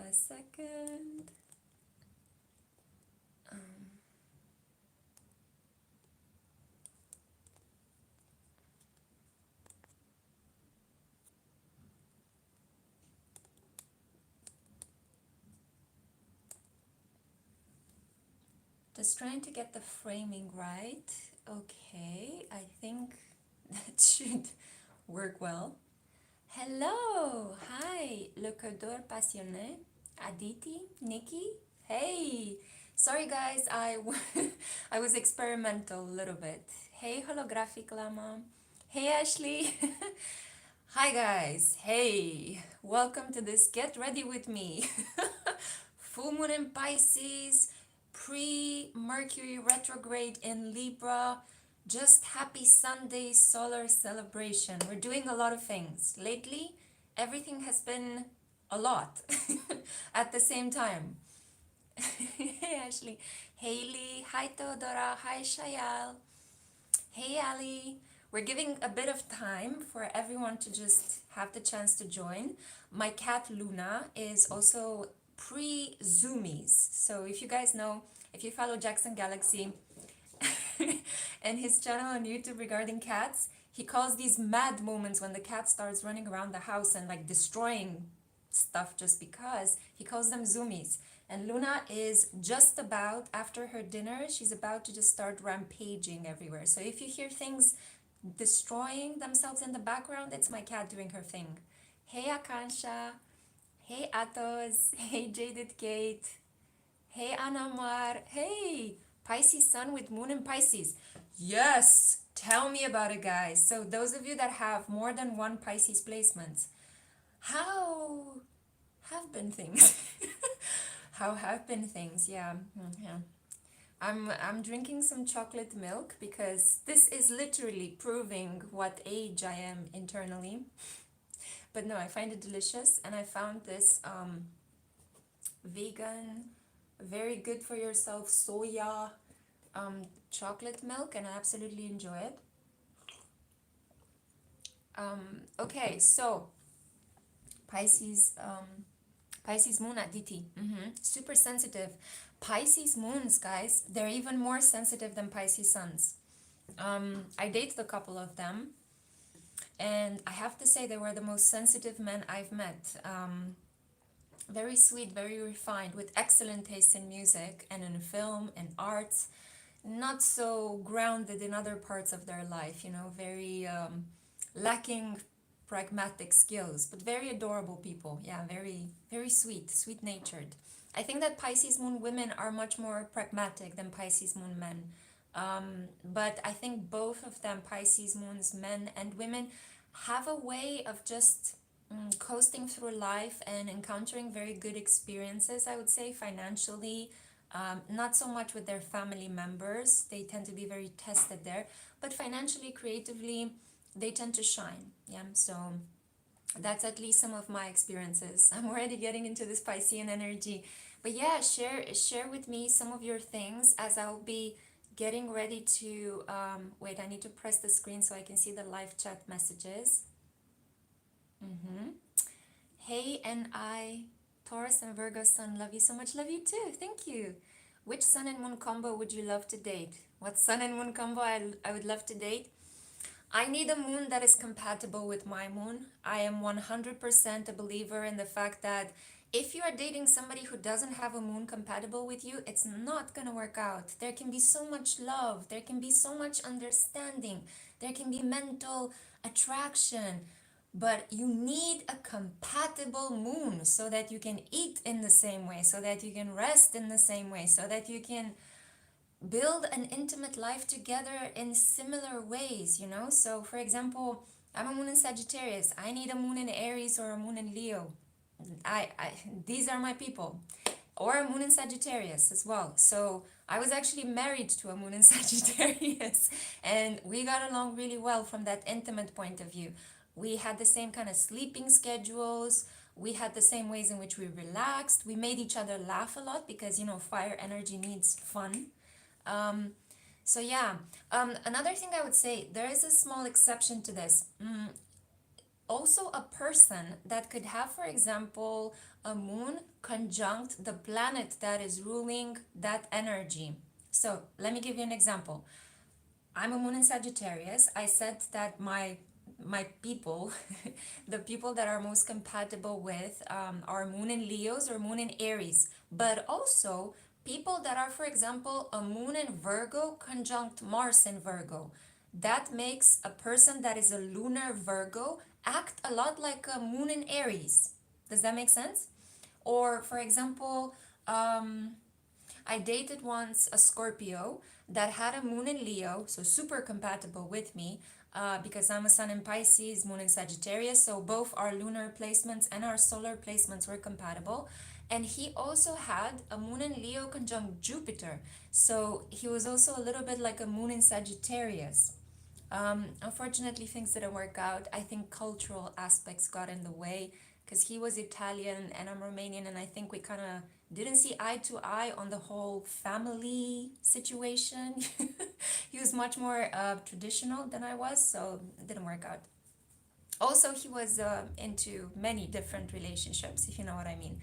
a second. Just trying to get the framing right. Okay, I think that should work well. Hello, hi, le cordeur passionné, Aditi, Nikki. Hey, sorry guys, I was experimental a little bit. Hey, holographic lama. Hey, Ashley. Hi guys. Hey, welcome to this Get Ready with Me. Full moon in Pisces, pre-Mercury retrograde in Libra, just happy Sunday solar celebration. We're doing a lot of things. Lately, everything has been a lot at the same time. Hey Ashley. Haley. Hi Teodora. Hi Shayal. Hey Ali. We're giving a bit of time for everyone to just have the chance to join. My cat Luna is also pre-zoomies. So if you guys know, if you follow Jackson Galaxy and his channel on YouTube regarding cats, he calls these mad moments when the cat starts running around the house and like destroying stuff just because, he calls them zoomies. And Luna is just about, after her dinner, she's about to just start rampaging everywhere. So if you hear things destroying themselves in the background, it's my cat doing her thing. Hey Akansha. Hey Atos. Hey Jaded Kate. Hey Anamar. Hey Pisces Sun with Moon in Pisces. Yes, tell me about it, guys. So those of you that have more than one Pisces placement, how have been things? How have been things? Yeah, yeah. I'm drinking some chocolate milk because this is literally proving what age I am internally. But no, I find it delicious, and I found this vegan, very good for yourself soya chocolate milk, and I absolutely enjoy it. Okay, so Pisces Pisces moon Aditi. Super sensitive. Pisces moons, guys, they're even more sensitive than Pisces suns. I dated a couple of them, and I have to say they were the most sensitive men I've met. Very sweet, very refined, with excellent taste in music and in film and arts. Not so grounded in other parts of their life, you know, very lacking pragmatic skills, but very adorable people. Yeah, very, very sweet, sweet natured. I think that Pisces moon women are much more pragmatic than Pisces moon men. But I think both of them, Pisces moons, men and women, have a way of just coasting through life and encountering very good experiences, I would say, financially. Not so much with their family members, they tend to be very tested there, but financially, creatively, they tend to shine. Yeah, so that's at least some of my experiences. I'm already getting into this Piscean energy, but yeah, share with me some of your things as I'll be getting ready to wait. I need to press the screen so I can see the live chat messages. Hey, and I, Taurus and Virgo sun, love you so much. Love you too. Thank you. Which sun and moon combo would you love to date? What sun and moon combo I would love to date? I need a moon that is compatible with my moon. I am 100% a believer in the fact that if you are dating somebody who doesn't have a moon compatible with you, it's not going to work out. There can be so much love, there can be so much understanding, there can be mental attraction, but you need a compatible moon so that you can eat in the same way, so that you can rest in the same way, so that you can build an intimate life together in similar ways, you know? So, for example, I'm a moon in Sagittarius. I need a moon in Aries or a moon in Leo. These are my people. Or a moon in Sagittarius as well. So, I was actually married to a moon in Sagittarius, and we got along really well from that intimate point of view. We had the same kind of sleeping schedules. We had the same ways in which we relaxed. We made each other laugh a lot because, you know, fire energy needs fun. So yeah, another thing I would say, there is a small exception to this. also a person that could have, for example, a moon conjunct the planet that is ruling that energy. So let me give you an example. I'm a moon in Sagittarius. I said that my people, the people that are most compatible with are moon in Leos or moon in Aries, but also people that are, for example, a moon in Virgo conjunct Mars in Virgo. That makes a person that is a lunar Virgo act a lot like a moon in Aries. Does that make sense? Or, for example, I dated once a Scorpio that had a moon in Leo, so super compatible with me, because I'm a sun in Pisces, moon in Sagittarius, so both our lunar placements and our solar placements were compatible. And he also had a moon in Leo conjunct Jupiter, so he was also a little bit like a moon in Sagittarius. Unfortunately, things didn't work out. I think cultural aspects got in the way because he was Italian and I'm Romanian, and I think we kind of didn't see eye to eye on the whole family situation. He was much more traditional than I was, so it didn't work out. Also, he was into many different relationships, if you know what I mean.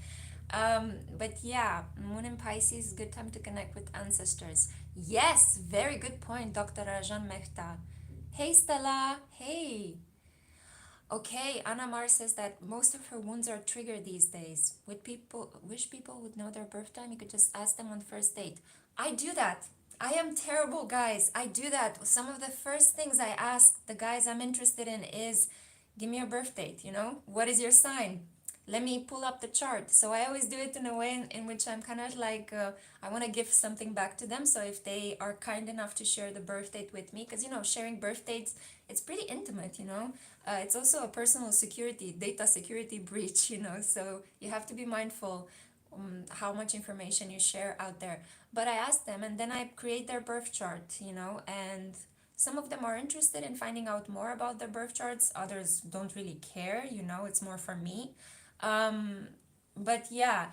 But yeah, Moon in Pisces, good time to connect with ancestors. Yes, very good point, Dr. Rajan Mehta. Hey Stella, hey. Okay, Anna Mar says that most of her wounds are triggered these days. Would people wish people would know their birth time? You could just ask them on first date. I do that. I am terrible, guys. I do that. Some of the first things I ask the guys I'm interested in is, give me your birth date, you know? What is your sign? Let me pull up the chart. So I always do it in a way in which I'm kind of like, I want to give something back to them. So if they are kind enough to share the birth date with me, because, you know, sharing birth dates, it's pretty intimate, you know? It's also a personal security, data security breach, you know? So you have to be mindful how much information you share out there. But I ask them and then I create their birth chart, you know, and some of them are interested in finding out more about their birth charts. Others don't really care, you know, it's more for me. Um, but yeah,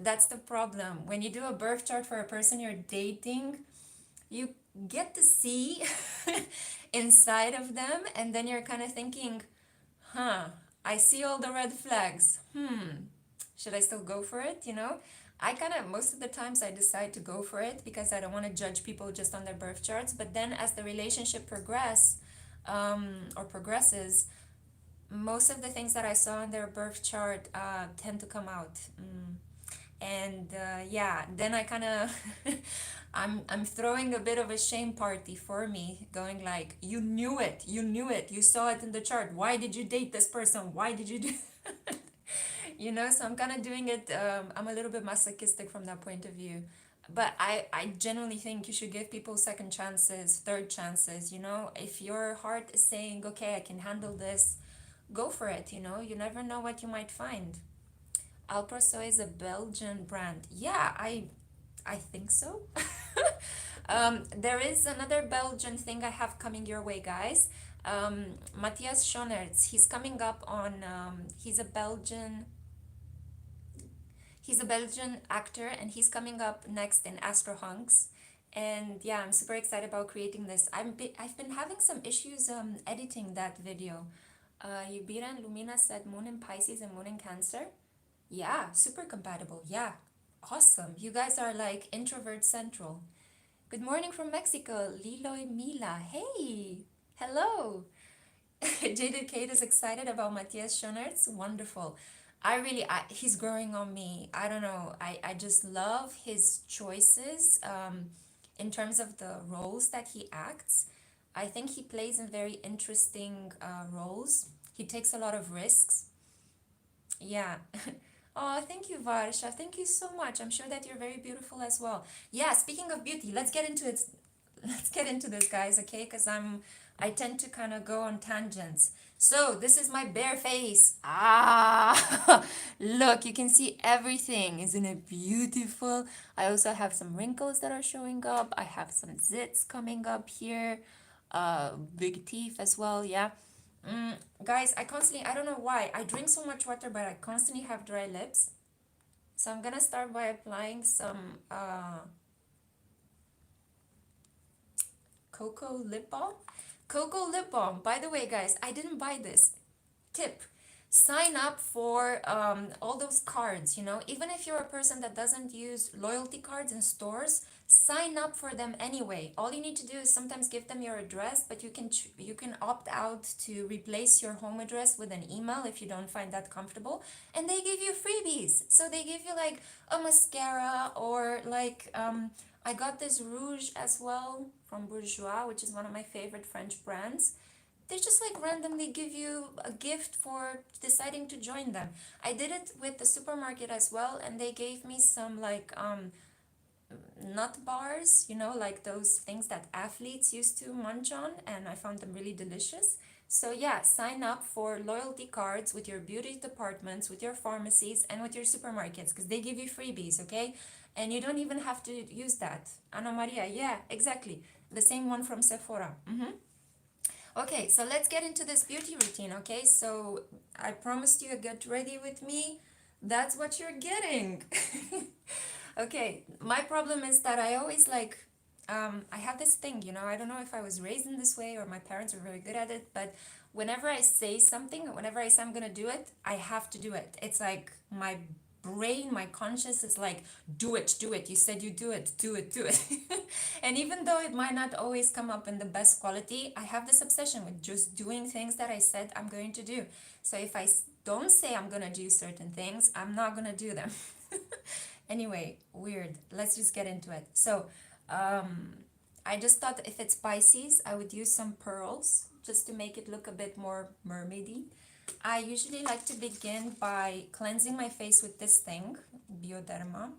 that's the problem. When you do a birth chart for a person you're dating, you get to see inside of them, and then you're kind of thinking, huh, I see all the red flags. Should I still go for it? You know, I kind of, most of the times I decide to go for it because I don't want to judge people just on their birth charts. But then as the relationship progresses, most of the things that I saw in their birth chart tend to come out. And yeah, then I kind of I'm throwing a bit of a shame party for me, going like, you knew it, you saw it in the chart. Why did you date this person? Why did you do you know? So I'm kind of doing it. I'm a little bit masochistic from that point of view. But I genuinely think you should give people second chances, third chances, you know? If your heart is saying, okay, I can handle this, go for it, you know? You never know what you might find. Alproso is a Belgian brand. Yeah, I think so. There is another Belgian thing I have coming your way, guys. Matthias Schonertz, he's coming up on, he's a Belgian actor, and he's coming up next in Astro Hunks. And yeah, I'm super excited about creating this. I've been having some issues editing that video. Yubira and Lumina said Moon in Pisces and Moon in Cancer. Yeah, super compatible. Yeah, awesome. You guys are like introvert central. Good morning from Mexico, Liloy Mila. Hey, hello. Jaded Kate is excited about Matthias Schonertz. Wonderful. He's growing on me. I don't know. I just love his choices in terms of the roles that he acts. I think he plays in very interesting roles. He takes a lot of risks. Yeah. Oh, thank you, Varsha. Thank you so much. I'm sure that you're very beautiful as well. Yeah, speaking of beauty, let's get into it. Let's get into this, guys, okay? Because I tend to kind of go on tangents. So this is my bare face. Ah, look, you can see everything. Isn't it beautiful? I also have some wrinkles that are showing up. I have some zits coming up here. Big teeth as well, yeah. Mm, guys, I don't know why. I drink so much water, but I constantly have dry lips. So I'm gonna start by applying some cocoa lip balm. Cocoa lip balm. By the way, guys, I didn't buy this. tip, sign up for all those cards, you know, even if you're a person that doesn't use loyalty cards in stores, sign up for them anyway. All you need to do is sometimes give them your address, but you can opt out to replace your home address with an email if you don't find that comfortable, and they give you freebies. So they give you like a mascara, or like I got this rouge as well from Bourjois, which is one of my favorite French brands. They just like randomly give you a gift for deciding to join them. I did it with the supermarket as well, and they gave me some like nut bars, you know, like those things that athletes used to munch on, and I found them really delicious. So yeah, sign up for loyalty cards with your beauty departments, with your pharmacies, and with your supermarkets, because they give you freebies, okay? And you don't even have to use that. Ana Maria, yeah, exactly. The same one from Sephora. Okay, so let's get into this beauty routine, okay? So I promised you a get ready with me. That's what you're getting. Okay, my problem is that I always like, I have this thing, you know, I don't know if I was raised in this way or my parents were very good at it, but whenever I say something, whenever I say I'm gonna do it, I have to do it. It's like my brain, my conscious is like, do it, do it. You said you do it, do it, do it. And even though it might not always come up in the best quality, I have this obsession with just doing things that I said I'm going to do. So if I don't say I'm gonna do certain things, I'm not gonna do them. Anyway, weird. Let's just get into it. So, I just thought if it's Pisces, I would use some pearls just to make it look a bit more mermaidy. I usually like to begin by cleansing my face with this thing, Bioderma.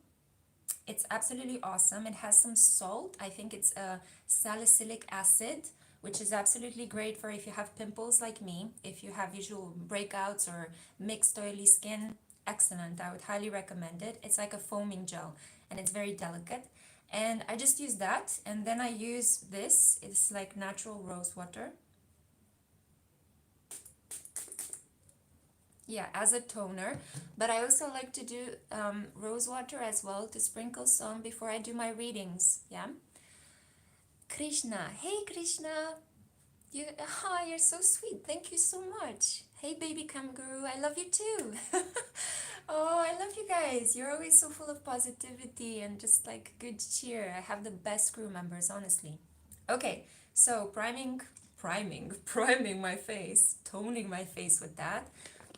It's absolutely awesome. It has some salt. I think it's a salicylic acid, which is absolutely great for if you have pimples like me, if you have visual breakouts or mixed oily skin. Excellent. I would highly recommend it. It's like a foaming gel and it's very delicate. And I just use that, and then I use this. It's like natural rose water. Yeah, as a toner, but I also like to do rose water as well to sprinkle some before I do my readings. Yeah. Krishna, hey Krishna, you're so sweet. Thank you so much. Hey baby kangaroo, I love you too. Oh, I love you guys. You're always so full of positivity and just like good cheer. I have the best crew members, honestly. Okay, so priming my face, toning my face with that.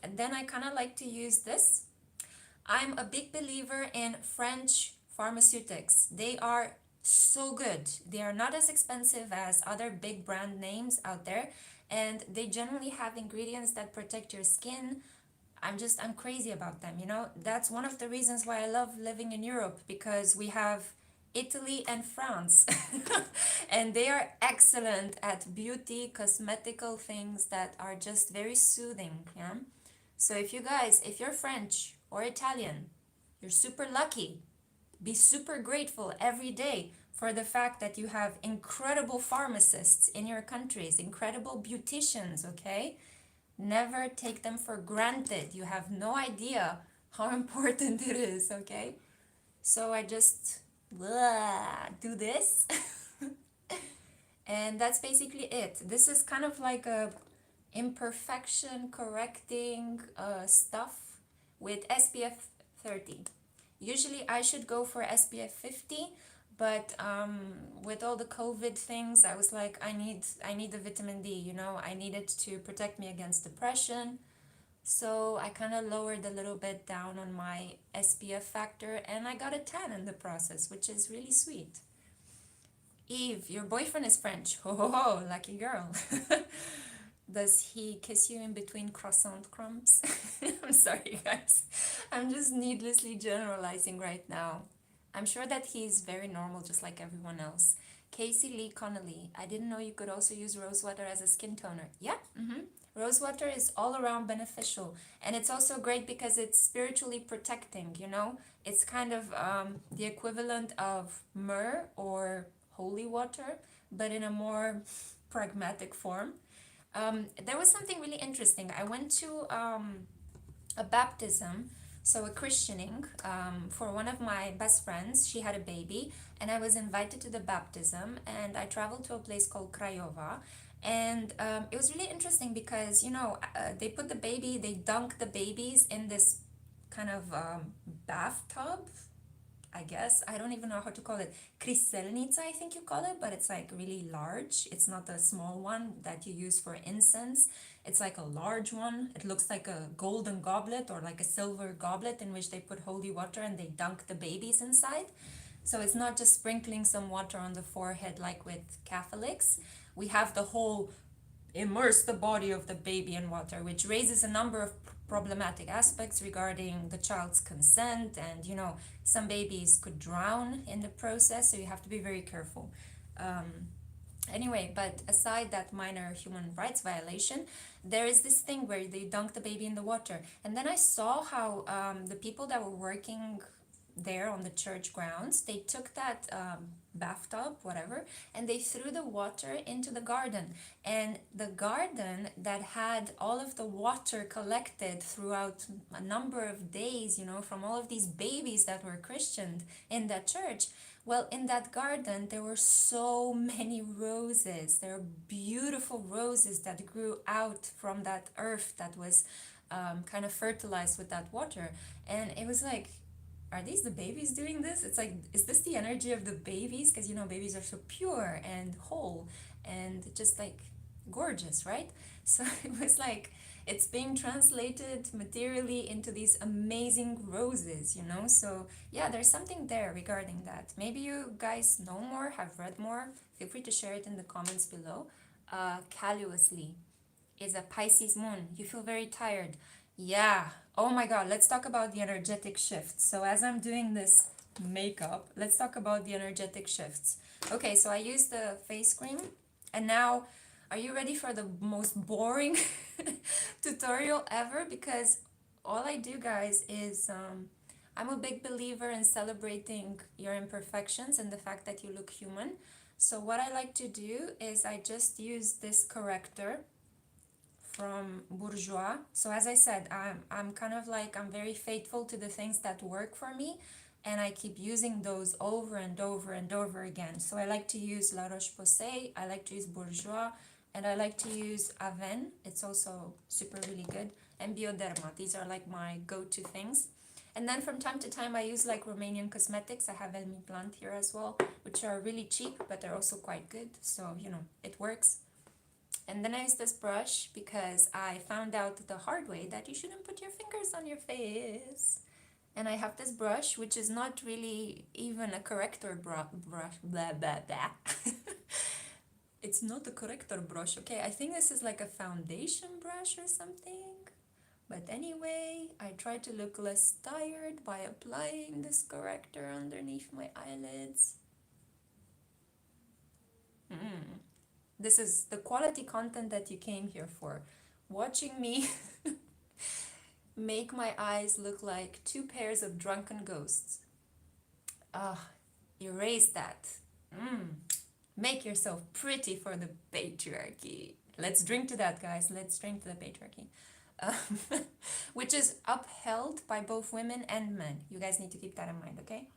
And then I kind of like to use this. I'm a big believer in French pharmaceutics. They are so good. They are not as expensive as other big brand names out there, and they generally have ingredients that protect your skin. I'm crazy about them, you know? That's one of the reasons why I love living in Europe, because we have Italy and France. And they are excellent at beauty, cosmetical things that are just very soothing, yeah? So if you guys, if you're French or Italian, you're super lucky. Be super grateful every day for the fact that you have incredible pharmacists in your countries, incredible beauticians, okay? Never take them for granted. You have no idea how important it is, okay? So I just do this. And that's basically it. This is kind of like a imperfection correcting stuff with SPF 30. Usually I should go for SPF 50, but with all the COVID things, I was like, I need the vitamin D, you know, I need it to protect me against depression. So I kind of lowered a little bit down on my SPF factor, and I got a tan in the process, which is really sweet. Eve, your boyfriend is French. Ho ho ho, lucky girl. Does he kiss you in between croissant crumbs? I'm sorry, guys. I'm just needlessly generalizing right now. I'm sure that he's very normal, just like everyone else. Casey Lee Connolly. I didn't know you could also use rose water as a skin toner. Yeah, rose water is all around beneficial. And it's also great because it's spiritually protecting, you know? It's kind of the equivalent of myrrh or holy water, but in a more pragmatic form. There was something really interesting. I went to a baptism, so a christening, for one of my best friends. She had a baby, and I was invited to the baptism, and I traveled to a place called Craiova, And it was really interesting because, they put the baby, they dunk the babies in this kind of bathtub, I guess. I don't even know how to call it. Kryselnica, I think you call it, but it's like really large. It's not a small one that you use for incense. It's like a large one. It looks like a golden goblet or like a silver goblet in which they put holy water and they dunk the babies inside. So it's not just sprinkling some water on the forehead like with Catholics. We have the whole immerse the body of the baby in water, which raises a number of problematic aspects regarding the child's consent. And, some babies could drown in the process, so you have to be very careful. Anyway, but aside that minor human rights violation, there is this thing where they dunk the baby in the water. And then I saw how the people that were working there on the church grounds, they took that bathtub, whatever, and they threw the water into the garden. And the garden that had all of the water collected throughout a number of days, from all of these babies that were Christianed in that church. Well, in that garden, there were so many roses. There were beautiful roses that grew out from that earth that was kind of fertilized with that water. And it was like, are these the babies doing this? It's like, is this the energy of the babies? Because, babies are so pure and whole and just like gorgeous, right? So it was like, it's being translated materially into these amazing roses. So yeah, there's something there regarding that. Maybe you guys know more, have read more. Feel free to share it in the comments below. Callously is a Pisces moon. You feel very tired. Yeah. Oh my God. Let's talk about the energetic shifts. So as I'm doing this makeup, let's talk about the energetic shifts. Okay, so I used the face cream, and now are you ready for the most boring tutorial ever? Because all I do, guys, is I'm a big believer in celebrating your imperfections and the fact that you look human. So what I like to do is I just use this corrector from Bourjois. So as I said, I'm kind of like, I'm very faithful to the things that work for me, and I keep using those over and over and over again. So I like to use La Roche-Posay, I like to use Bourjois, and I like to use Aven. It's also super really good. And Bioderma. These are like my go-to things. And then from time to time I use like Romanian cosmetics. I have Elmi Plant here as well, which are really cheap, but they're also quite good. So, it works. And then I use this brush because I found out the hard way that you shouldn't put your fingers on your face. And I have this brush, which is not really even a corrector brush, blah, blah, blah. It's not a corrector brush, okay? I think this is like a foundation brush or something. But anyway, I try to look less tired by applying this corrector underneath my eyelids. This is the quality content that you came here for. Watching me make my eyes look like two pairs of drunken ghosts. Erase that. Make yourself pretty for the patriarchy. Let's drink to that, guys. Let's drink to the patriarchy. Which is upheld by both women and men. You guys need to keep that in mind, okay?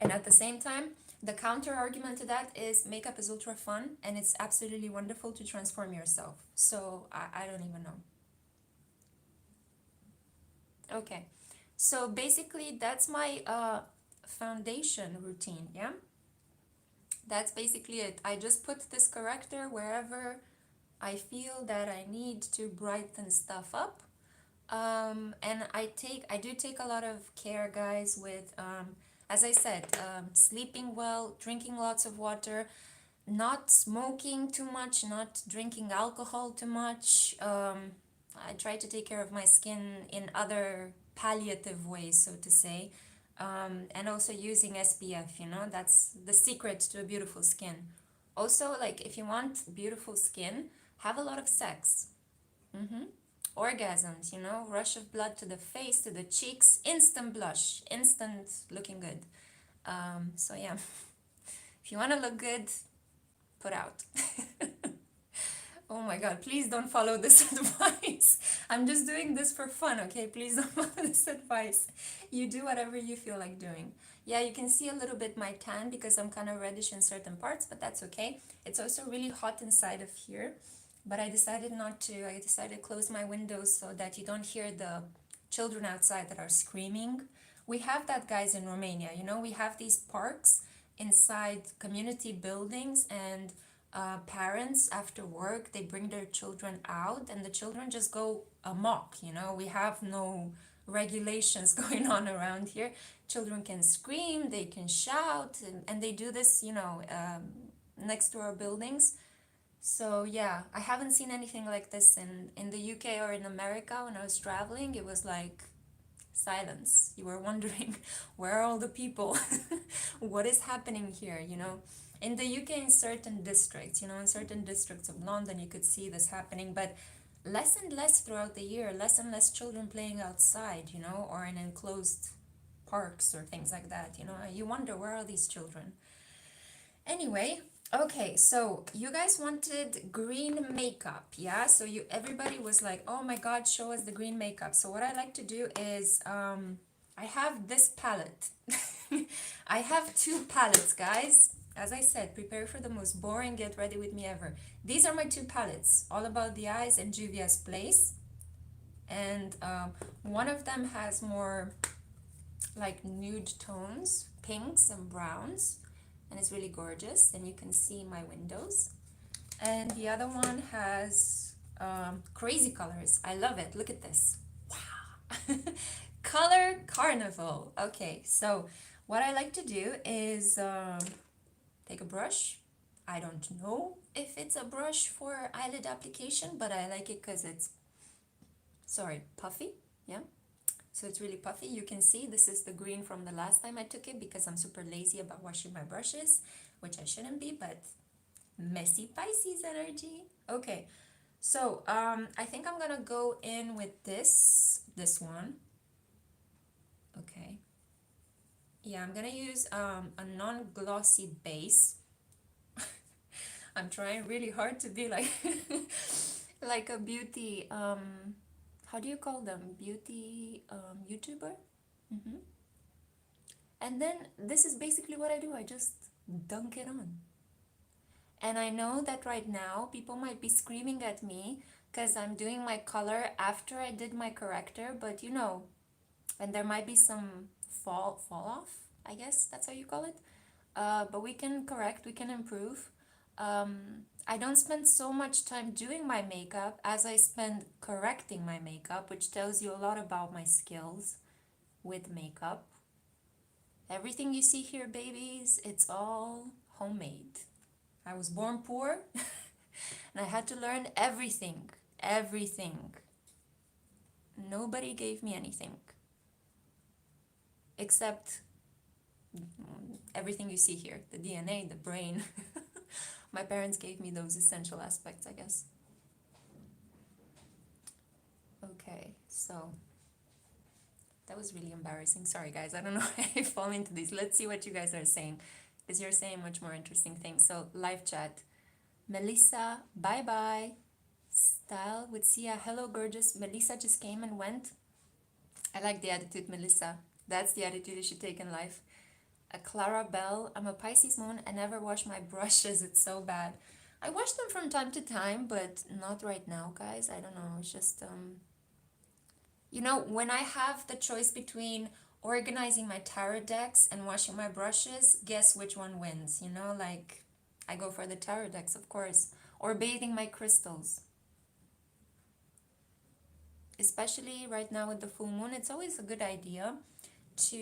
And at the same time, the counter argument to that is makeup is ultra fun and it's absolutely wonderful to transform yourself. So I don't even know. Okay, so basically that's my foundation routine, yeah? That's basically it. I just put this corrector wherever I feel that I need to brighten stuff up. And I do take a lot of care, guys, with, as I said, sleeping well, drinking lots of water, not smoking too much, not drinking alcohol too much. I try to take care of my skin in other palliative ways, so to say. And also using SPF, that's the secret to a beautiful skin. Also, like, if you want beautiful skin, have a lot of sex. Orgasms, rush of blood to the face, to the cheeks, instant blush, instant looking good. So yeah, if you want to look good, put out. Oh my god, please don't follow this advice. I'm just doing this for fun, okay? Please don't follow this advice. You do whatever you feel like doing. Yeah, you can see a little bit my tan because I'm kind of reddish in certain parts, but that's okay. It's also really hot inside of here, but I decided not to. I decided to close my windows so that you don't hear the children outside that are screaming. We have that, guys, in Romania. You know, we have these parks inside community buildings, and parents after work, they bring their children out and the children just go amok. You know, we have no regulations going on around here. Children can scream, they can shout, and they do this, you know, next to our buildings. So yeah, I haven't seen anything like this in the UK or in America. When I was traveling, it was like silence. You were wondering, where are all the people? What is happening here, you know? In the UK, in certain districts, you know, in certain districts of London, you could see this happening, but less and less throughout the year, less and less children playing outside, you know, or in enclosed parks or things like that, you know. You wonder, where are these children? Anyway, okay, so you guys wanted green makeup, yeah? So everybody was like, oh my god, show us the green makeup. So what I like to do is I have this palette. I have two palettes, guys. As I said, prepare for the most boring get ready with me ever. These are my two palettes, All About the Eyes and Juvia's Place. And one of them has more like nude tones, pinks and browns, and it's really gorgeous, and you can see my windows. And the other one has crazy colors. I love it. Look at this. Wow. Color Carnival. Okay, so what I like to do is take a brush. I don't know if it's a brush for eyelid application, but I like it because it's, sorry, puffy. Yeah. So it's really puffy. You can see this is the green from the last time I took it because I'm super lazy about washing my brushes, which I shouldn't be, but messy Pisces energy. Okay, so I think I'm gonna go in with this one. Okay. Yeah, I'm gonna use a non-glossy base. I'm trying really hard to be like like a beauty how do you call them? Beauty YouTuber? Mm-hmm. And then this is basically what I do. I just dunk it on. And I know that right now people might be screaming at me because I'm doing my color after I did my corrector, but you know, and there might be some fall off, I guess that's how you call it. But we can correct, we can improve. I don't spend so much time doing my makeup as I spend correcting my makeup, which tells you a lot about my skills with makeup. Everything you see here, babies, it's all homemade. I was born poor and I had to learn everything. Everything. Nobody gave me anything except everything you see here, the DNA, the brain. My parents gave me those essential aspects, I guess. Okay, so that was really embarrassing. Sorry, guys. I don't know why I fall into these. Let's see what you guys are saying, because you're saying much more interesting things. So, live chat. Melissa, bye-bye. Style with Sia. Hello, gorgeous. Melissa just came and went. I like the attitude, Melissa. That's the attitude you should take in life. Clara Bell. I'm a Pisces moon. I never wash my brushes. It's so bad. I wash them from time to time, but not right now, guys. I don't know. It's just, you know, when I have the choice between organizing my tarot decks and washing my brushes, guess which one wins? You know, like, I go for the tarot decks, of course. Or bathing my crystals. Especially right now with the full moon, it's always a good idea to,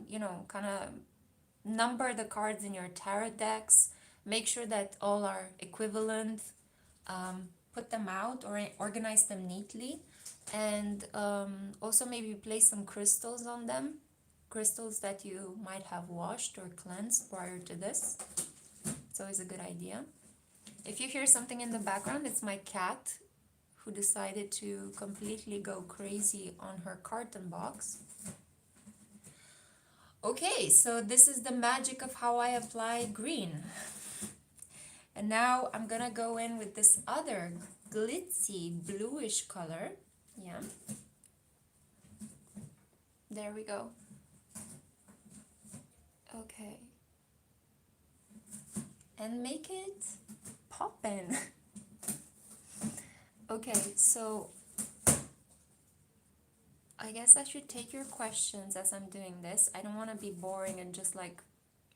you know, kind of number the cards in your tarot decks. Make sure that all are equivalent. Put them out or organize them neatly. And also maybe place some crystals on them. Crystals that you might have washed or cleansed prior to this. It's always a good idea. If you hear something in the background, it's my cat who decided to completely go crazy on her carton box. Okay, so this is the magic of how I apply green. And now I'm gonna go in with this other glitzy bluish color. Yeah. There we go. Okay. And make it poppin'. Okay, so I guess I should take your questions as I'm doing this. I don't want to be boring and just like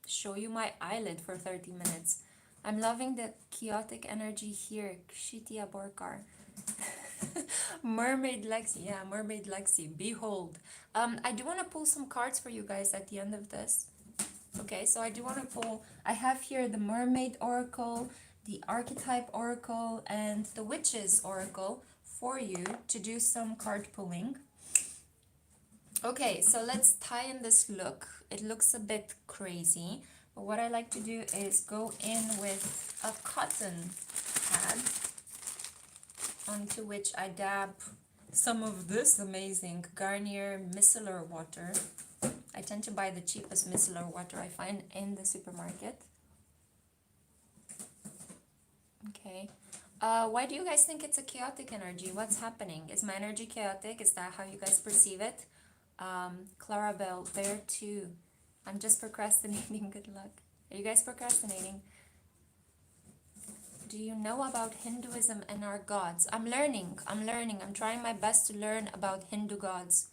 show you my eyelid for 30 minutes. I'm loving the chaotic energy here. Kshitia Borkar. Mermaid Lexi. Yeah, Mermaid Lexi. Behold. I do want to pull some cards for you guys at the end of this. Okay, so I do want to pull. I have here the Mermaid Oracle, the Archetype Oracle, and the Witches Oracle for you to do some card pulling. Okay, so let's tie in this look. It looks a bit crazy, but what I like to do is go in with a cotton pad onto which I dab some of this amazing Garnier micellar water. I tend to buy the cheapest micellar water I find in the supermarket. Okay. Why do you guys think it's a chaotic energy? What's happening? Is my energy chaotic? Is that how you guys perceive it? Clarabelle, there too. I'm just procrastinating. Good luck. Are you guys procrastinating? Do you know about Hinduism and our gods? I'm learning. I'm trying my best to learn about Hindu gods.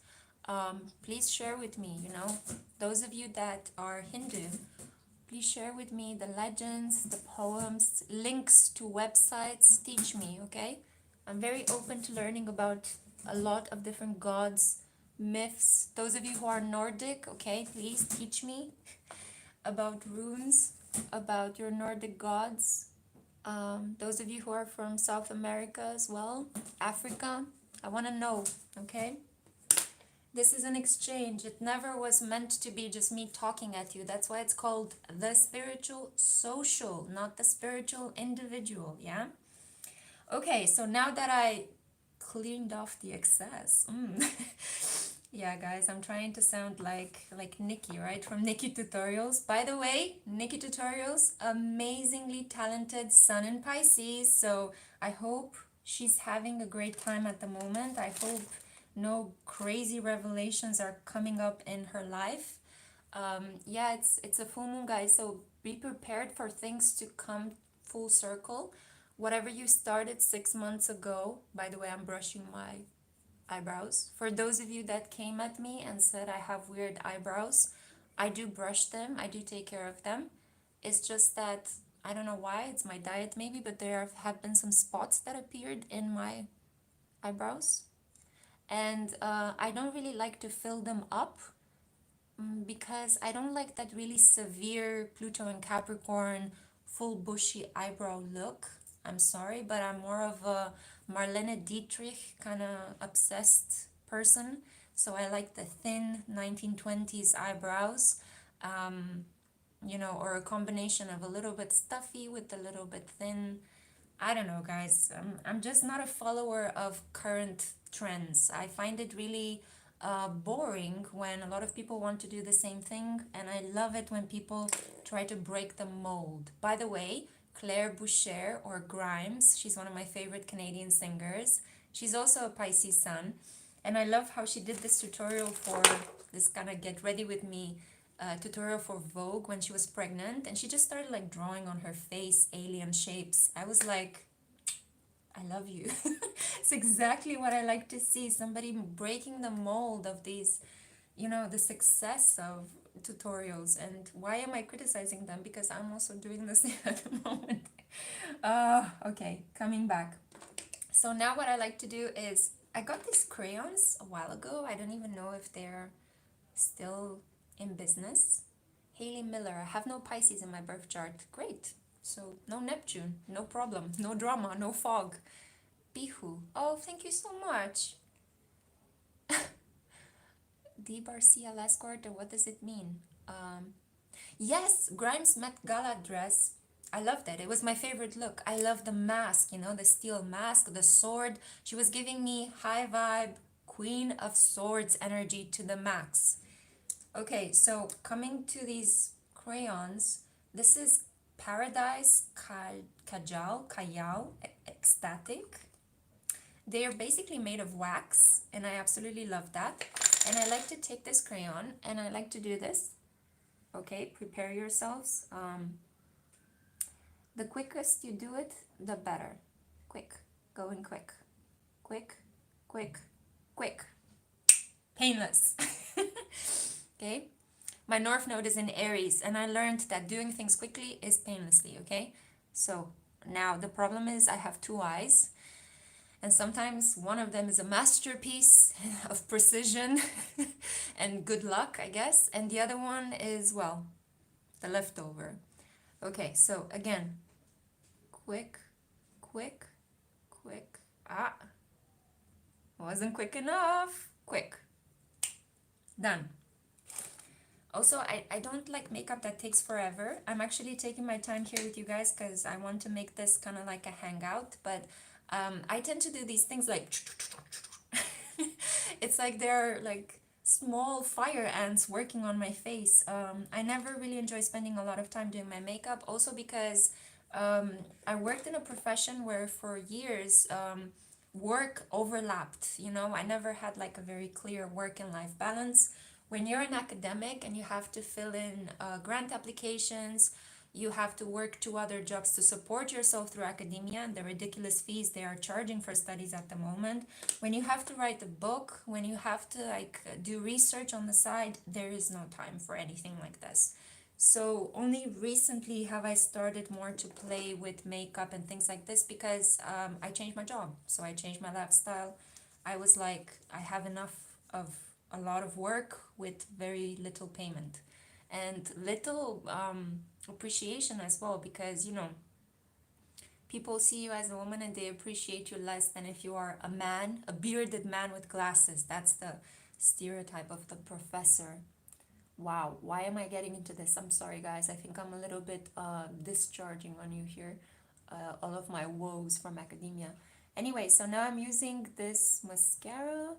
Please share with me, you know, those of you that are Hindu, please share with me the legends, the poems, links to websites. Teach me, okay? I'm very open to learning about a lot of different gods, myths. Those of you who are Nordic, okay, please teach me about runes, about your Nordic gods. Those of you who are from South America as well, Africa, I want to know, okay? This is an exchange. It never was meant to be just me talking at you. That's why it's called the spiritual social, not the spiritual individual, yeah? Okay, so now that I cleaned off the excess, yeah, guys, I'm trying to sound like Nikki, right? From Nikki Tutorials. By the way, Nikki Tutorials, amazingly talented sun in Pisces. So I hope she's having a great time at the moment. I hope no crazy revelations are coming up in her life. Yeah, it's a full moon, guys. So be prepared for things to come full circle. Whatever you started 6 months ago. By the way, I'm brushing my eyebrows. For those of you that came at me and said I have weird eyebrows, I do brush them, I do take care of them. It's just that I don't know why, it's my diet maybe, but there have been some spots that appeared in my eyebrows. And I don't really like to fill them up because I don't like that really severe Pluto and Capricorn full bushy eyebrow look. I'm sorry, but I'm more of a Marlene Dietrich kind of obsessed person. So I like the thin 1920s eyebrows, you know, or a combination of a little bit stuffy with a little bit thin. I don't know, guys. I'm just not a follower of current trends. I find it really boring when a lot of people want to do the same thing, and I love it when people try to break the mold. By the way, Claire Boucher, or Grimes, she's one of my favorite Canadian singers. She's also a Pisces sun, and I love how she did this tutorial for this kind of get ready with me tutorial for Vogue when she was pregnant, and she just started like drawing on her face alien shapes. I was like, I love you. It's exactly what I like to see. Somebody breaking the mold of these, you know, the success of tutorials. And why am I criticizing them? Because I'm also doing the same at the moment. Okay, coming back. So now what I like to do is, I got these crayons a while ago. I don't even know if they're still in business. Haley Miller, I have no Pisces in my birth chart. Great. So no Neptune, no problem, no drama, no fog. Bihu, oh, thank you so much. D. Barcia Lasquarter, what does it mean? Yes, Grimes Met Gala dress. I loved it. It was my favorite look. I love the mask, you know, the steel mask, the sword. She was giving me high vibe, Queen of Swords energy to the max. Okay, so coming to these crayons, this is Paradise Callao Ecstatic. They are basically made of wax, and I absolutely love that. And I like to take this crayon and I like to do this. Okay, prepare yourselves. The quickest you do it, the better. Quick, going quick, quick, quick, quick. Painless. Okay, my North Node is in Aries, and I learned that doing things quickly is painlessly. Okay, so now the problem is I have two eyes, and sometimes one of them is a masterpiece of precision and good luck, I guess, and the other one is, well, the leftover. Okay, so again, quick, quick, quick. Ah, wasn't quick enough. Quick. Done. Also, I don't like makeup that takes forever. I'm actually taking my time here with you guys because I want to make this kind of like a hangout, but I tend to do these things like it's like they're like small fire ants working on my face. I never really enjoy spending a lot of time doing my makeup, also because I worked in a profession where for years work overlapped. You know, I never had like a very clear work and life balance. When you're an academic and you have to fill in grant applications, you have to work two other jobs to support yourself through academia and the ridiculous fees they are charging for studies at the moment. When you have to write a book, when you have to like do research on the side, there is no time for anything like this. So only recently have I started more to play with makeup and things like this because I changed my job. So I changed my lifestyle. I was like, I have enough of a lot of work with very little payment and little appreciation as well, because you know, people see you as a woman and they appreciate you less than if you are a man, a bearded man with glasses. That's the stereotype of the professor. Wow, why am I getting into this? I'm sorry guys, I think I'm a little bit discharging on you here, all of my woes from academia. Anyway, so now I'm using this mascara.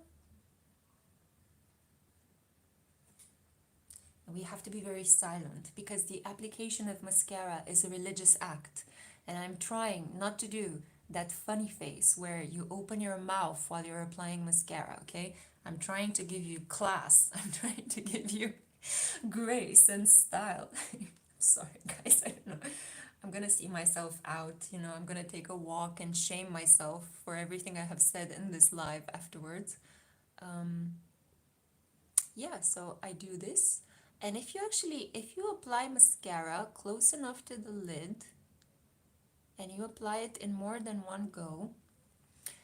We have to be very silent because the application of mascara is a religious act, and I'm trying not to do that funny face where you open your mouth while you're applying mascara. Okay, I'm trying to give you class. I'm trying to give you grace and style. Sorry guys, I don't know, I'm gonna see myself out, you know, I'm gonna take a walk and shame myself for everything I have said in this live afterwards. Yeah, so I do this. And if you apply mascara close enough to the lid and you apply it in more than one go,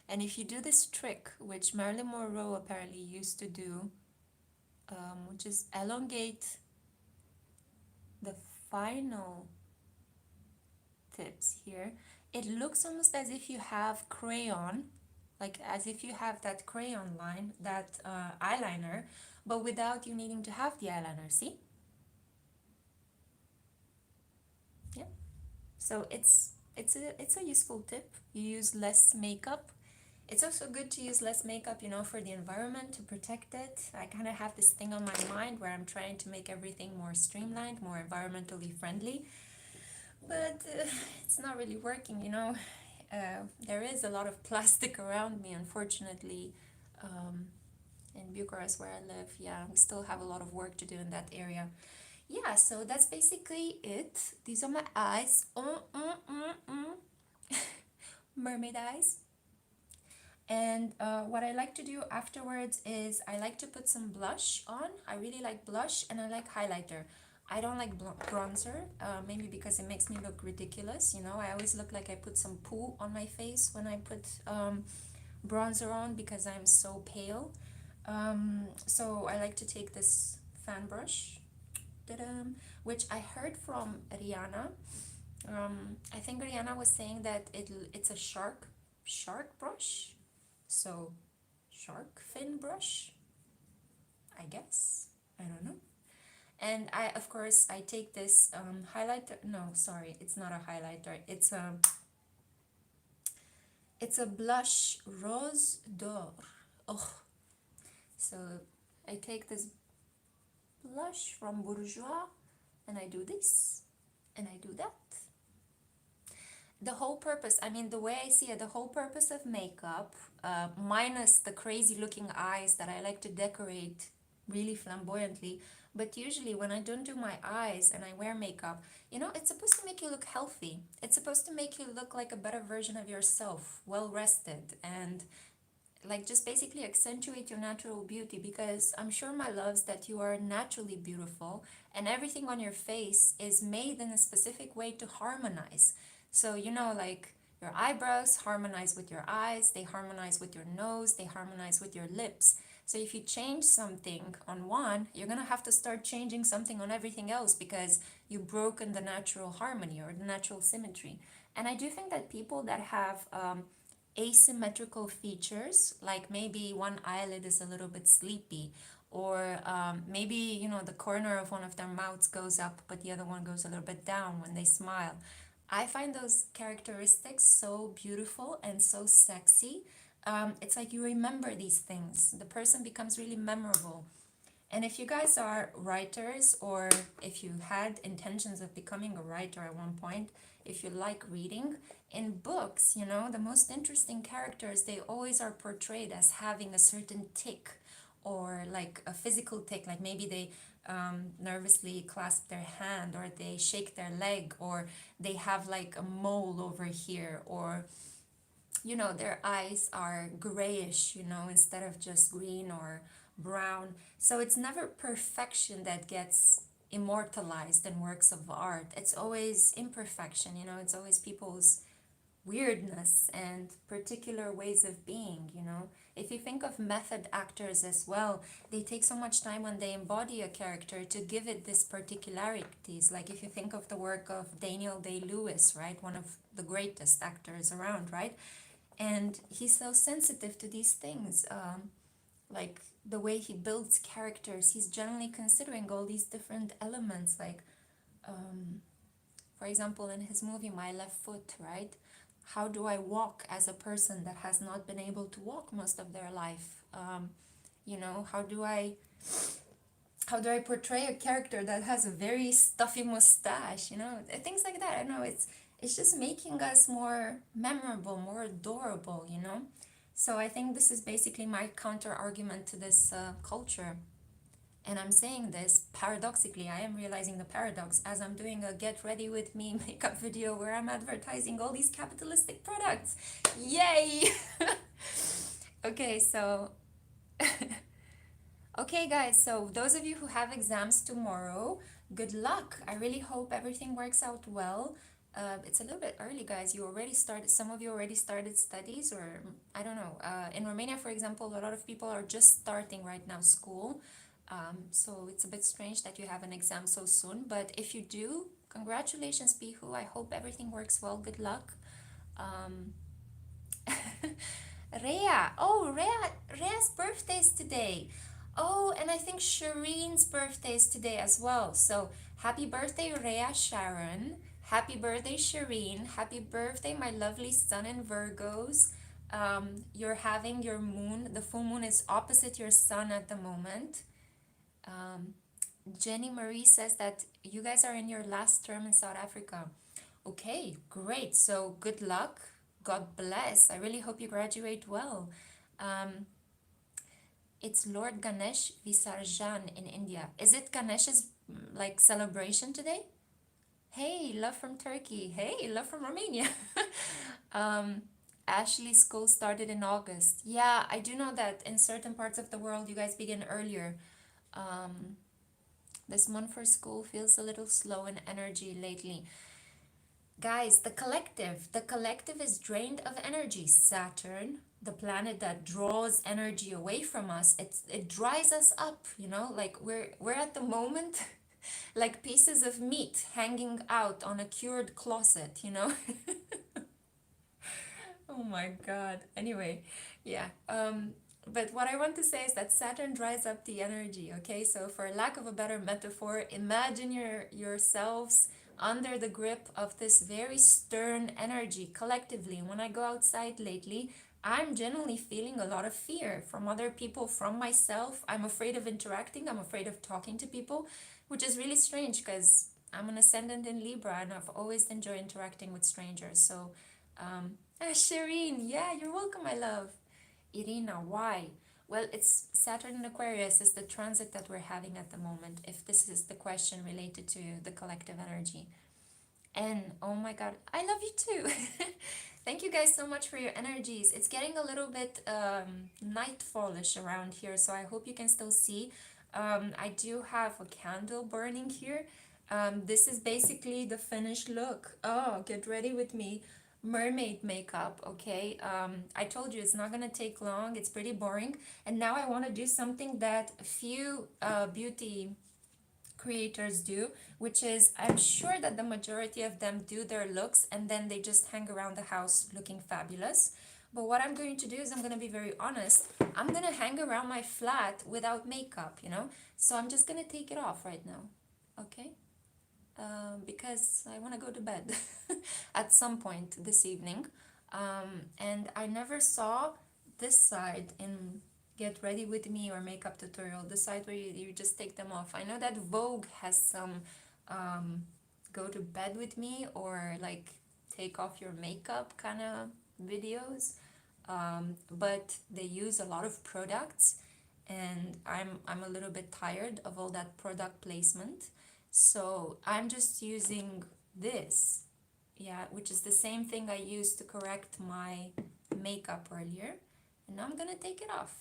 and if you do this trick, which Marilyn Monroe apparently used to do, which is elongate the final tips here, it looks almost as if you have crayon, like as if you have that crayon line, that eyeliner, but without you needing to have the eyeliner. See? Yeah. So it's a useful tip. You use less makeup. It's also good to use less makeup, you know, for the environment, to protect it. I kind of have this thing on my mind where I'm trying to make everything more streamlined, more environmentally friendly, but it's not really working, you know. There is a lot of plastic around me, unfortunately. In Bucharest, where I live, yeah, we still have a lot of work to do in that area. Yeah, so that's basically it. These are my eyes. Mermaid eyes. And what I like to do afterwards is I like to put some blush on. I really like blush, and I like highlighter. I don't like bronzer, maybe because it makes me look ridiculous. You know, I always look like I put some poo on my face when I put bronzer on because I'm so pale. So I like to take this fan brush, which I heard from Rihanna. I think Rihanna was saying that it's a shark brush. So shark fin brush, I guess. I don't know. And I, of course, I take this highlighter. No, sorry, it's not a highlighter. It's a blush rose d'or. Oh, so I take this blush from Bourjois and I do this and I do that The whole purpose, I mean, the way I see it, the whole purpose of makeup, minus the crazy looking eyes that I like to decorate really flamboyantly, but usually when I don't do my eyes and I wear makeup, it's supposed to make you look healthy. It's supposed to make you look like a better version of yourself, well rested, and like just basically accentuate your natural beauty, because I'm sure, my loves, that you are naturally beautiful and everything on your face is made in a specific way to harmonize. So, like your eyebrows harmonize with your eyes, they harmonize with your nose, they harmonize with your lips. So if you change something on one, you're gonna have to start changing something on everything else, because you've broken the natural harmony or the natural symmetry. And I do think that people that have asymmetrical features, like maybe one eyelid is a little bit sleepy, or maybe, the corner of one of their mouths goes up, but the other one goes a little bit down when they smile. I find those characteristics so beautiful and so sexy. It's like you remember these things. The person becomes really memorable. And if you guys are writers, or if you had intentions of becoming a writer at one point, if you like reading, in books, the most interesting characters, they always are portrayed as having a certain tick, or like a physical tick, like maybe they nervously clasp their hand, or they shake their leg, or they have like a mole over here, or their eyes are grayish, instead of just green or brown. So it's never perfection that gets immortalized in works of art. It's always imperfection, it's always people's weirdness and particular ways of being. If you think of method actors as well, they take so much time when they embody a character to give it this particularities. Like if you think of the work of Daniel Day-Lewis, right? One of the greatest actors around, right? And he's so sensitive to these things, like the way he builds characters. He's generally considering all these different elements, like for example, in his movie My Left Foot, right? How do I walk as a person that has not been able to walk most of their life? How do I portray a character that has a very stuffy mustache? Things like that. I don't know. It's just making us more memorable, more adorable. So I think this is basically my counter argument to this culture. And I'm saying this paradoxically. I am realizing the paradox as I'm doing a get ready with me makeup video where I'm advertising all these capitalistic products. Yay! Okay, so okay, guys, so those of you who have exams tomorrow, good luck. I really hope everything works out well. It's a little bit early, guys. Some of you already started studies, or I don't know. In Romania, for example, a lot of people are just starting right now school. So it's a bit strange that you have an exam so soon. But if you do, congratulations, Pihu. I hope everything works well. Good luck. Um, Rhea. Oh, Rhea's birthday is today. Oh, and I think Shireen's birthday is today as well. So happy birthday, Rhea Sharon. Happy birthday, Shireen. Happy birthday, my lovely sun in Virgos. You're having your moon, the full moon is opposite your sun at the moment. Um, Jenny Marie says that you guys are in your last term in South Africa. Okay, great. So good luck. God bless. I really hope you graduate well. Um, it's Lord Ganesh Visarjan in India. Is it Ganesh's like celebration today? Hey, love from Turkey. Hey, love from Romania. um, Ashley's school started in August. Yeah, I do know that in certain parts of the world you guys begin earlier. Um, this month for school feels a little slow in energy lately. Guys, the collective is drained of energy. Saturn, the planet that draws energy away from us, it dries us up, like we're at the moment like pieces of meat hanging out on a cured closet. Oh my God. Anyway, yeah. But what I want to say is that Saturn dries up the energy, okay? So for lack of a better metaphor, imagine yourselves under the grip of this very stern energy collectively. When I go outside lately, I'm generally feeling a lot of fear from other people, from myself. I'm afraid of interacting, I'm afraid of talking to people, which is really strange because I'm an ascendant in Libra, and I've always enjoyed interacting with strangers. So, Shireen, yeah, you're welcome, my love. Irina, why? Well, it's Saturn in Aquarius is the transit that we're having at the moment, if this is the question related to the collective energy. And oh my God, I love you too. Thank you guys so much for your energies. It's getting a little bit nightfallish around here, so I hope you can still see. I do have a candle burning here. This is basically the finished look. Oh, get ready with me. Mermaid makeup, okay? I told you it's not gonna take long. It's pretty boring. And now I want to do something that a few beauty creators do, which is I'm sure that the majority of them do their looks and then they just hang around the house looking fabulous. But what I'm going to do is I'm going to be very honest. I'm going to hang around my flat without makeup, you know? So I'm just going to take it off right now, okay? Because I want to go to bed at some point this evening. And I never saw this side in Get Ready With Me or makeup tutorial, the side where you just take them off. I know that Vogue has some go to bed with me or like take off your makeup kind of videos, but they use a lot of products, and I'm a little bit tired of all that product placement. So I'm just using this, yeah, which is the same thing I used to correct my makeup earlier. And now I'm gonna take it off.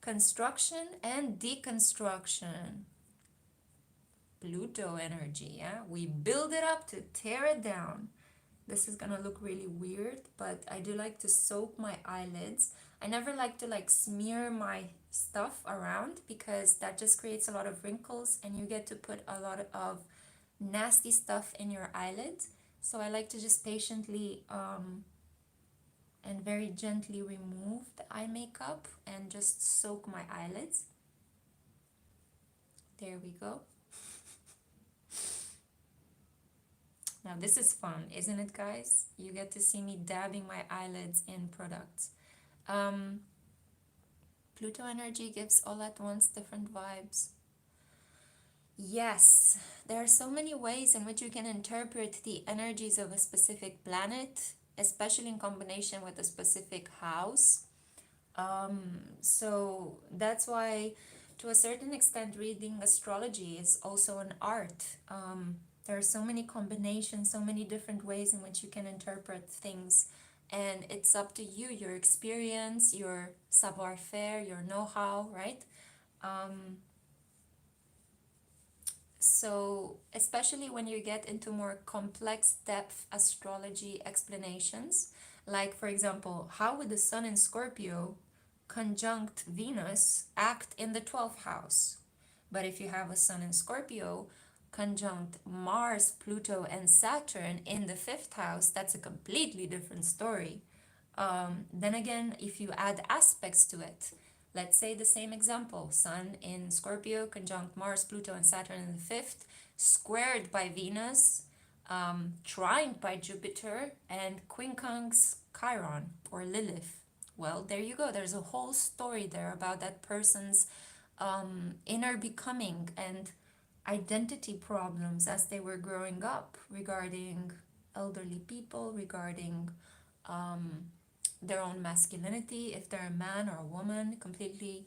Construction and deconstruction. Pluto energy, yeah? We build it up to tear it down. This is gonna look really weird, but I do like to soak my eyelids. I never like to like smear my stuff around because that just creates a lot of wrinkles and you get to put a lot of nasty stuff in your eyelids. So I like to just patiently and very gently remove the eye makeup and just soak my eyelids. There we go. Now this is fun, isn't it, guys? You get to see me dabbing my eyelids in products. Pluto energy gives all at once different vibes. Yes, there are so many ways in which you can interpret the energies of a specific planet, especially in combination with a specific house. So that's why, to a certain extent, reading astrology is also an art. There are so many combinations, so many different ways in which you can interpret things, and it's up to you, your experience, your savoir-faire, your know-how, right? So especially when you get into more complex depth astrology explanations, like for example, how would the Sun in Scorpio conjunct Venus act in the 12th house? But if you have a Sun in Scorpio conjunct Mars, Pluto, and Saturn in the 5th house, that's a completely different story. Then again, if you add aspects to it, let's say the same example, Sun in Scorpio conjunct Mars, Pluto, and Saturn in the 5th, squared by Venus, trined by Jupiter, and quincunx Chiron or Lilith. Well, there you go. There's a whole story there about that person's inner becoming and identity problems as they were growing up regarding elderly people, regarding their own masculinity, if they're a man or a woman, completely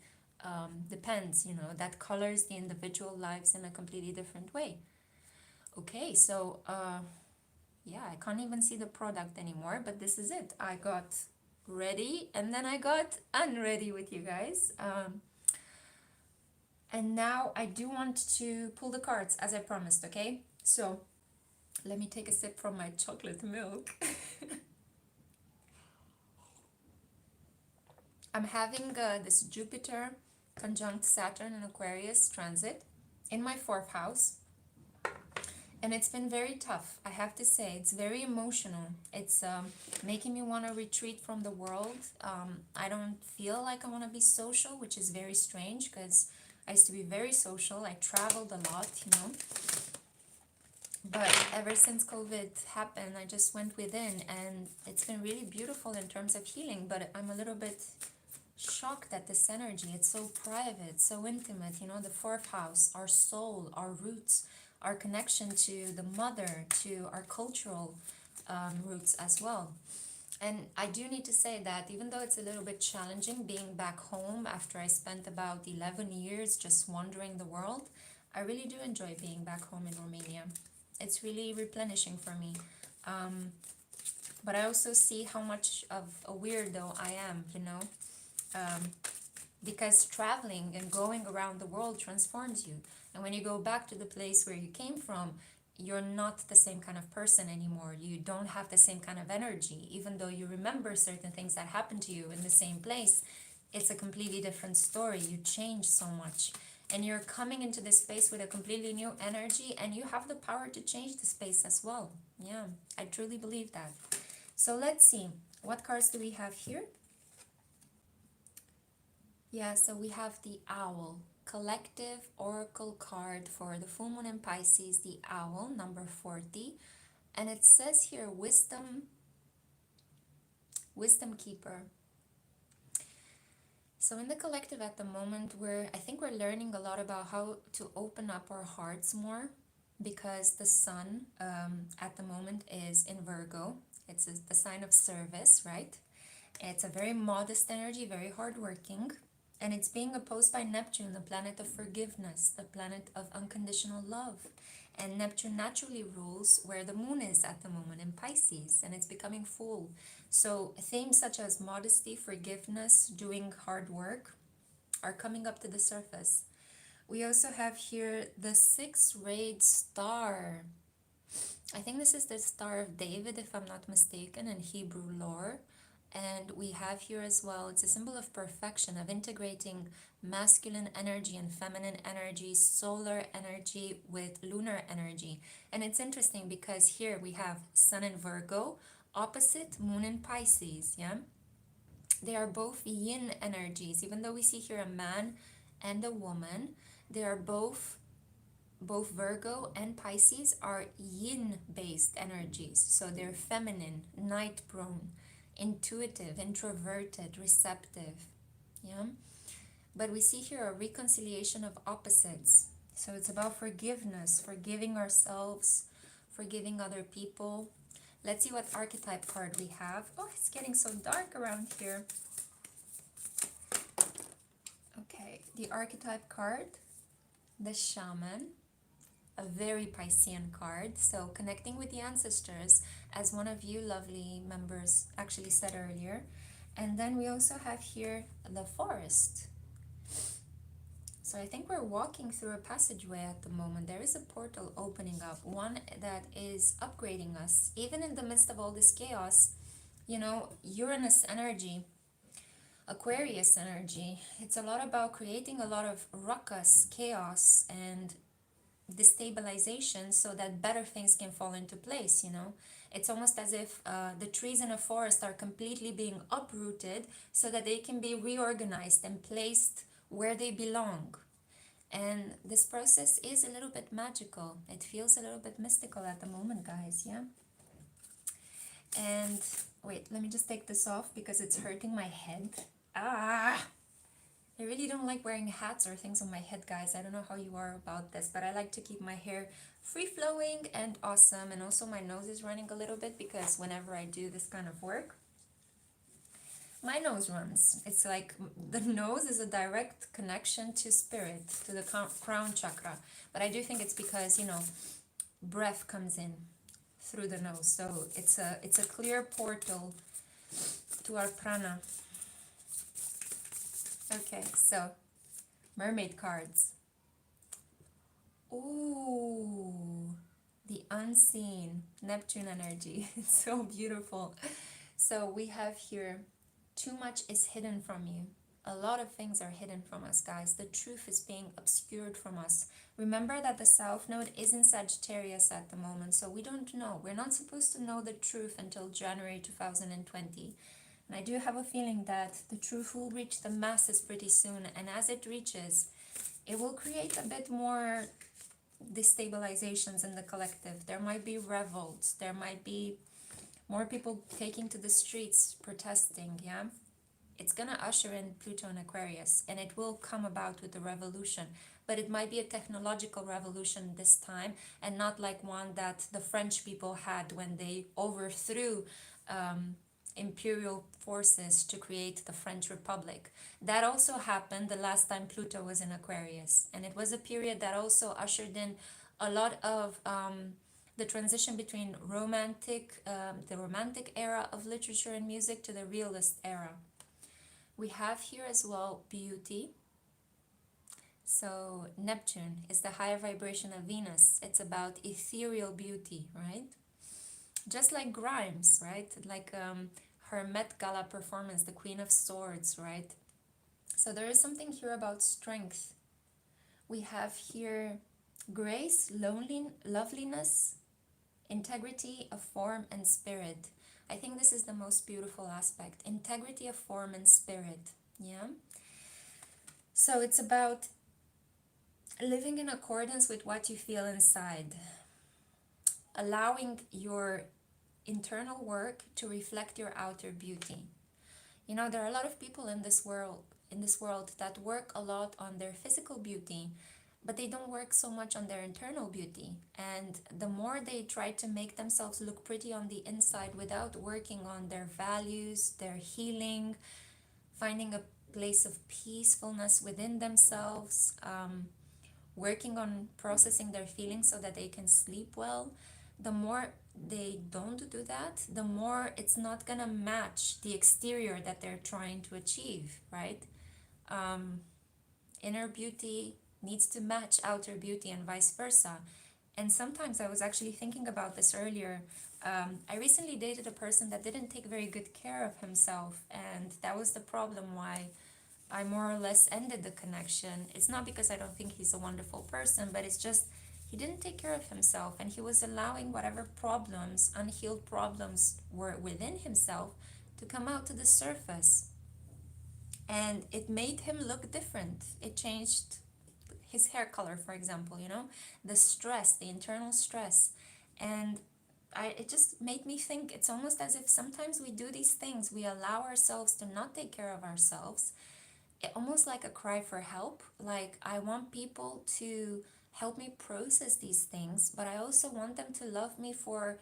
depends, you know, that colors the individual lives in a completely different way. Okay, so yeah, I can't even see the product anymore, but this is it. I got ready and then I got unready with you guys. And now I do want to pull the cards as I promised, okay? So let me take a sip from my chocolate milk. I'm having this Jupiter conjunct Saturn in Aquarius transit in my 4th house. And it's been very tough, I have to say. It's very emotional. It's making me want to retreat from the world. I don't feel like I want to be social, which is very strange because I used to be very social. I traveled a lot, you know. But ever since COVID happened, I just went within, and it's been really beautiful in terms of healing. But I'm a little bit shocked at this energy. It's so private, so intimate, you know, the 4th house, our soul, our roots, our connection to the mother, to our cultural roots as well. And I do need to say that even though it's a little bit challenging being back home after I spent about 11 years just wandering the world, I really do enjoy being back home in Romania. It's really replenishing for me. But I also see how much of a weirdo I am, you know, because traveling and going around the world transforms you. And when you go back to the place where you came from, you're not the same kind of person anymore. You don't have the same kind of energy. Even though you remember certain things that happened to you in the same place, it's a completely different story. You change so much. And you're coming into this space with a completely new energy, and you have the power to change the space as well. Yeah, I truly believe that. So let's see. What cards do we have here? Yeah, so we have the Owl. Collective Oracle card for the full moon in Pisces, the Owl, number 40. And it says here, Wisdom Keeper. So in the collective at the moment, I think we're learning a lot about how to open up our hearts more, because the sun at the moment is in Virgo. It's the sign of service, right? It's a very modest energy, very hardworking. And it's being opposed by Neptune, the planet of forgiveness, the planet of unconditional love. And Neptune naturally rules where the moon is at the moment, in Pisces, and it's becoming full. So themes such as modesty, forgiveness, doing hard work are coming up to the surface. We also have here the six-rayed star. I think this is the Star of David, if I'm not mistaken, in Hebrew lore. And we have here as well, it's a symbol of perfection, of integrating masculine energy and feminine energy, solar energy with lunar energy. And it's interesting because here we have Sun in Virgo, opposite Moon in Pisces, yeah? They are both yin energies. Even though we see here a man and a woman, they are both Virgo and Pisces are yin-based energies. So they're feminine, night-prone, intuitive, introverted, receptive. Yeah. But we see here a reconciliation of opposites. So it's about forgiveness, forgiving ourselves, forgiving other people. Let's see what archetype card we have. Oh, it's getting so dark around here. Okay, the archetype card, the Shaman. A very Piscean card, so connecting with the ancestors, as one of you lovely members actually said earlier. And then we also have here the forest. So I think we're walking through a passageway at the moment. There is a portal opening up, one that is upgrading us, even in the midst of all this chaos. You know, Uranus energy, Aquarius energy, it's a lot about creating a lot of ruckus, chaos, and destabilization so that better things can fall into place, you know. It's almost as if the trees in a forest are completely being uprooted so that they can be reorganized and placed where they belong. And this process is a little bit magical. It feels a little bit mystical at the moment, guys, yeah. And wait, let me just take this off because it's hurting my head. I really don't like wearing hats or things on my head, guys. I don't know how you are about this, but I like to keep my hair free-flowing and awesome. And also my nose is running a little bit because whenever I do this kind of work, my nose runs. It's like the nose is a direct connection to spirit, to the crown chakra. But I do think it's because, you know, breath comes in through the nose. So it's a clear portal to our prana. Okay, so Mermaid cards. Ooh, the unseen, Neptune energy. It's so beautiful. So we have here, too much is hidden from you. A lot of things are hidden from us, guys. The truth is being obscured from us. Remember that the South Node is in Sagittarius at the moment, so we don't know. We're not supposed to know the truth until January 2020. And I do have a feeling that the truth will reach the masses pretty soon. And as it reaches, it will create a bit more destabilizations in the collective. There might be revolts. There might be more people taking to the streets, protesting, yeah? it's gonna usher in Pluto in Aquarius, and it will come about with the revolution. But it might be a technological revolution this time, and not like one that the French people had when they overthrew imperial forces to create the French Republic. That also happened the last time Pluto was in Aquarius, and it was a period that also ushered in a lot of the transition between the romantic era of literature and music to the realist era. We have here as well beauty. So Neptune is the higher vibration of Venus. It's about ethereal beauty, right? Just like Grimes, right? Like her Met Gala performance, the Queen of Swords, right? So there is something here about strength. We have here grace, loveliness, integrity of form and spirit. I think this is the most beautiful aspect. Integrity of form and spirit. Yeah. So it's about living in accordance with what you feel inside. Allowing your internal work to reflect your outer beauty. You know, there are a lot of people in this world that work a lot on their physical beauty, but they don't work so much on their internal beauty. And the more they try to make themselves look pretty on the inside without working on their values, their healing, finding a place of peacefulness within themselves, working on processing their feelings so that they can sleep well, the more they don't do that, the more it's not gonna match the exterior that they're trying to achieve, right? Inner beauty needs to match outer beauty and vice versa. And sometimes I was actually thinking about this earlier. I recently dated a person that didn't take very good care of himself, and that was the problem why I more or less ended the connection. It's not because I don't think he's a wonderful person, but it's just he didn't take care of himself, and he was allowing whatever problems, unhealed problems were within himself to come out to the surface. And it made him look different. It changed his hair color, for example, you know, the stress, the internal stress. And it just made me think it's almost as if sometimes we do these things, we allow ourselves to not take care of ourselves, almost like a cry for help. Like, I want people to help me process these things, but I also want them to love me for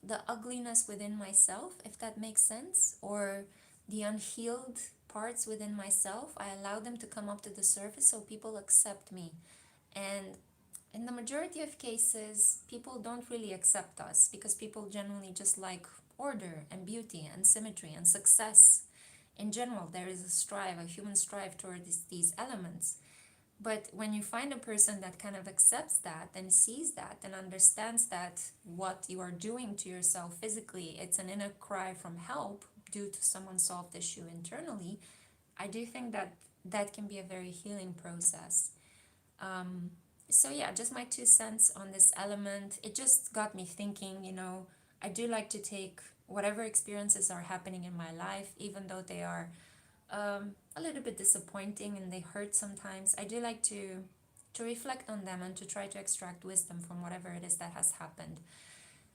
the ugliness within myself, if that makes sense, or the unhealed parts within myself. I allow them to come up to the surface so people accept me. And in the majority of cases, people don't really accept us because people generally just like order and beauty and symmetry and success. In general, there is a human strive towards these elements. But when you find a person that kind of accepts that and sees that and understands that what you are doing to yourself physically, it's an inner cry from help due to some unsolved issue internally, I do think that that can be a very healing process. So yeah, just my 2 cents on this element. It just got me thinking, you know, I do like to take whatever experiences are happening in my life, even though they are a little bit disappointing and they hurt sometimes. I do like to reflect on them and to try to extract wisdom from whatever it is that has happened.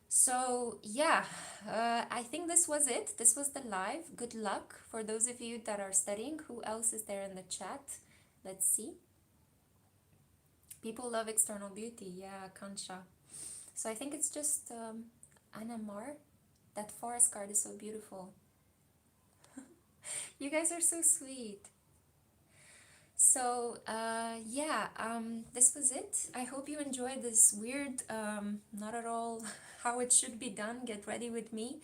So yeah, I think this was it. This was the live. Good luck for those of you that are studying. Who else is there in the chat? Let's see. People love external beauty. Yeah, Kansha. So I think it's just Anna Mar. That forest card is so beautiful. You guys are so sweet. So yeah, this was it. I hope you enjoyed this weird, not at all how it should be done, get ready with me.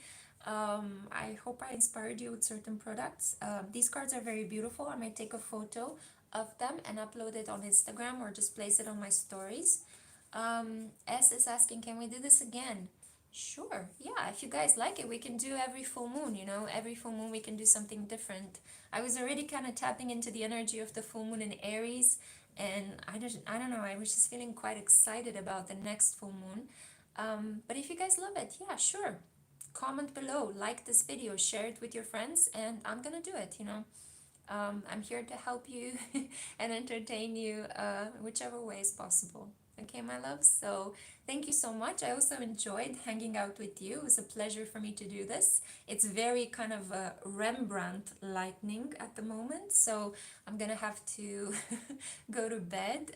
I hope I inspired you with certain products. These cards are very beautiful. I might take a photo of them and upload it on Instagram or just place it on my stories. S is asking, can we do this again? Sure, yeah, if you guys like it, we can do every full moon, you know, every full moon we can do something different. I was already kind of tapping into the energy of the full moon in Aries, and I don't know, I was just feeling quite excited about the next full moon. But if you guys love it, yeah, sure. Comment below, like this video, share it with your friends, and I'm gonna do it, you know. I'm here to help you and entertain you whichever way is possible. Okay, my love. So thank you so much. I also enjoyed hanging out with you. It was a pleasure for me to do this. It's very kind of a Rembrandt lightning at the moment, so I'm gonna have to go to bed.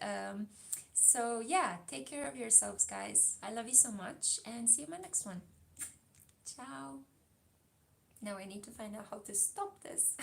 So yeah, take care of yourselves, guys. I love you so much, and see you in my next one. Ciao. Now I need to find out how to stop this.